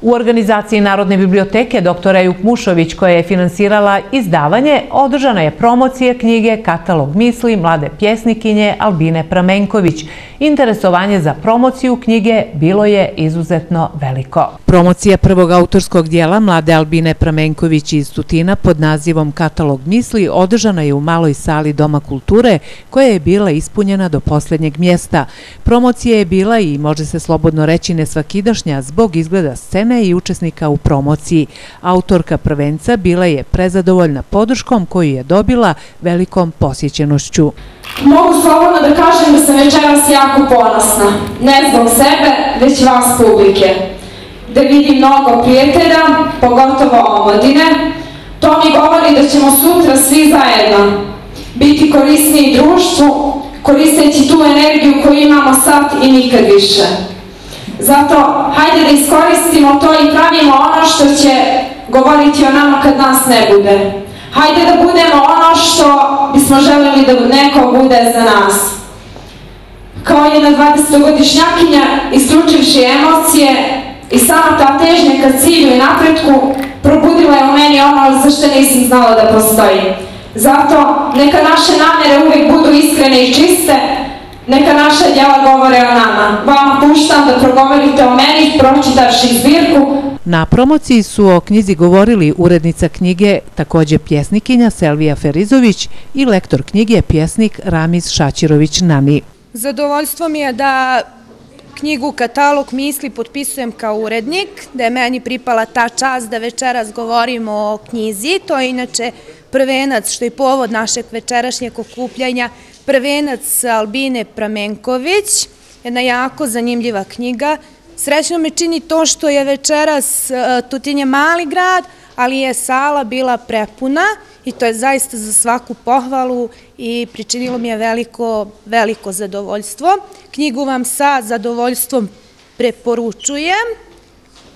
U organizaciji Narodne biblioteke dr. Ejup Mušović, koja je finansirala izdavanje, održana je promocija knjige Katalog misli mlade pjesnikinje Albine Pramenković. Interesovanje za promociju knjige bilo je izuzetno veliko. Promocija prvog autorskog dijela mlade Albine Pramenković iz Tutina pod nazivom Katalog misli održana je u maloj sali Doma kulture, koja je bila ispunjena do posljednjeg mjesta. Promocija je bila i, može se slobodno reći, nesvakidašnja zbog izgleda scene i učesnika u promociji. Autorka prvenca bila je prezadovoljna podrškom koju je dobila velikom posjećenošću. Mogu slobodno da kažem da sam večeras jako ponosna. Ne zbog sebe, već vas publike. Da vidim mnogo prijatelja, pogotovo omladine, to mi govori da ćemo sutra svi zajedno biti korisniji društvu, koristeći tu energiju koju imamo sad i nikad više. Zato, hajde da iskoristimo to i pravimo ono što će govoriti o nama kad nas ne bude. Hajde da budemo ono što bismo željeli da neko bude za nas. Kao jedna 20-godišnjakinja, isključivši emocije i sama ta težnja ka cilju i napretku, probudila je u meni ono za što nisam znala da postoji. Zato, neka naše namjere uvijek budu iskrene i čiste, neka naša djela govore o nama. Vama puštam da progovorite o meni, pročitavši zbirku. Na promociji su o knjizi govorili urednica knjige, također pjesnikinja Selvija Ferizović i lektor knjige pjesnik Ramiz Šaćirović-Nani. Zadovoljstvo mi je da knjigu Katalog misli potpisujem kao urednik, da je meni pripala ta čast da večeras govorimo o knjizi. To je inače prvenac, što je povod našeg večerašnjeg okupljanja, prvenac Albine Pramenković, jedna jako zanimljiva knjiga. Srećno me čini to što je večeras, Tutin je mali grad, ali je sala bila prepuna i to je zaista za svaku pohvalu i pričinilo mi je veliko zadovoljstvo. Knjigu vam sa zadovoljstvom preporučujem.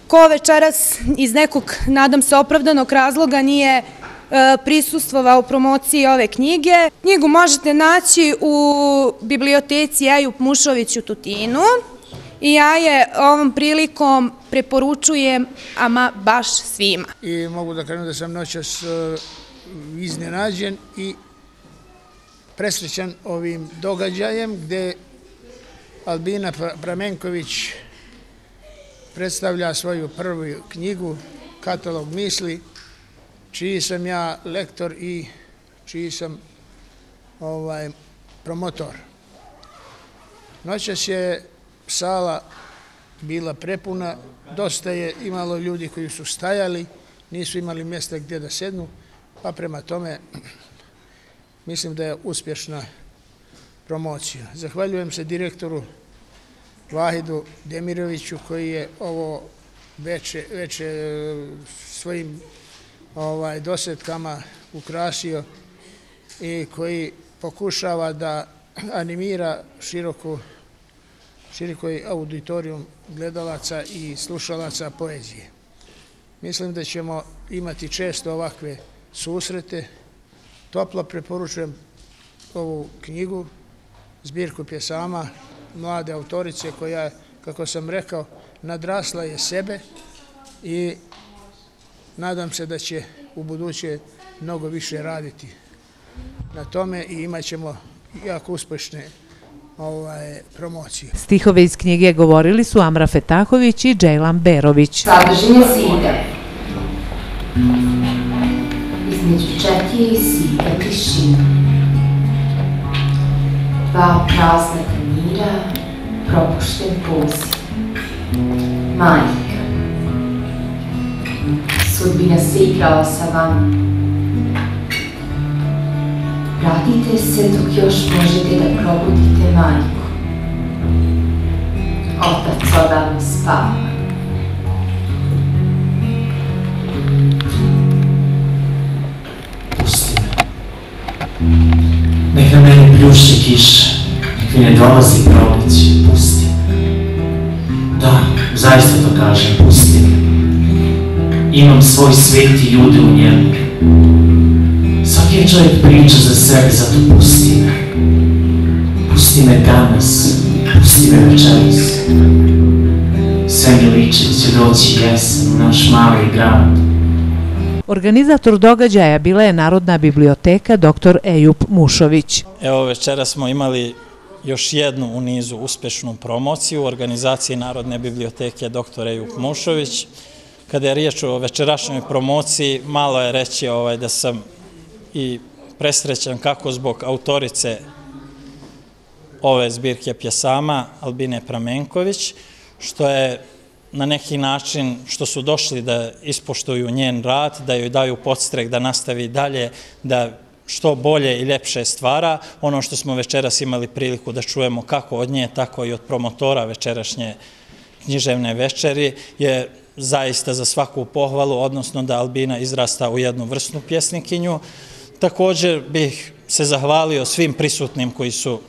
Ko večeras iz nekog, nadam se, opravdanog razloga nije prisustvovao promociji ove knjige, knjigu možete naći u biblioteci Ejup Mušović u Tutinu i ja je ovom prilikom preporučujem ama baš svima. I mogu da kažem da sam noćas iznenađen i presrećan ovim događajem gde Albina Pramenković predstavlja svoju prvu knjigu Katalog misli, čiji sam ja lektor i čiji sam promotor. Noćas je sala bila prepuna, dosta je imalo ljudi koji su stajali, nisu imali mjesta gdje da sednu, pa prema tome mislim da je uspješna promocija. Zahvaljujem se direktoru Vahidu Demiroviću koji je ovo već svojim dosetkama ukrasio i koji pokušava da animira širokoj auditorijum gledalaca i slušalaca poezije. Mislim da ćemo imati često ovakve susrete. Toplo preporučujem ovu knjigu, zbirku pjesama mlade autorice koja, kako sam rekao, nadrasla je sebe i nadam se da će u buduće mnogo više raditi na tome i imat ćemo jako uspješne promocije. Stihove iz knjige govorili su Amra Fetahović i Džejlan Berović. Sadržine zida. Između 4 zida tišina. 2 prazna tanjira, propušten poziv. Majka. Sudbina se igrala sa vama. Radite se dok još možete da probudite majku. Otac odavno spava. Pusti me. Nek na meni pljušće kiša, nek mi ne dolazi proleće, pusti me. Da, zaista to kažem, pusti me. Imam svoj svijet i ljude u njemu. Svaki je čovjek priča za sebe, zato pusti me. Pusti me danas, pusti me večeras. sve mi liči da će doći jesen u naš mali grad. Organizator događaja bila je Narodna biblioteka dr. Ejup Mušović. Evo, večera smo imali još jednu u nizu uspešnu promociju u organizaciji Narodne biblioteke dr. Ejup Mušović. Kada je riječ o večerašnjoj promociji, malo je reći da sam i presrećan kako zbog autorice ove zbirke pjesama, Albine Pramenković, što je na neki način, što su došli da ispoštuju njen rad, da joj daju podstrek da nastavi dalje, da što bolje i ljepše stvara. Ono što smo večeras imali priliku da čujemo kako od nje, tako i od promotora večerašnje književne večeri je zaista za svaku pohvalu, odnosno da Albina izrasta u jednu vrsnu pjesnikinju. Također bih se zahvalio svim prisutnim koji su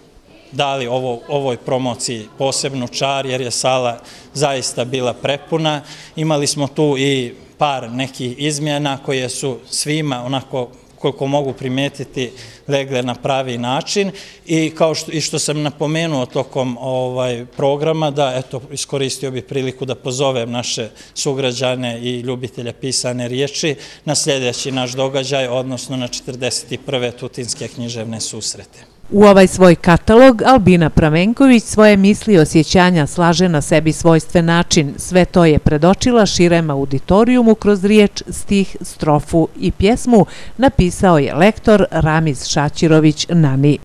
dali ovoj promociji posebnu čar, jer je sala zaista bila prepuna. Imali smo tu i par nekih izmjena koje su svima, onako koliko mogu primetiti, legle na pravi način. I kao što sam napomenuo tokom programa, da eto, iskoristio bih priliku da pozovem naše sugrađane i ljubitelje pisane riječi na sljedeći naš događaj, odnosno na 41. Tutinske književne susrete. U ovaj svoj katalog Albina Pramenković svoje misli i osjećanja slaže na sebi svojstven način. Sve to je predočila širem auditorijumu kroz riječ, stih, strofu i pjesmu, napisao je lektor Ramiz Šaćirović Nani.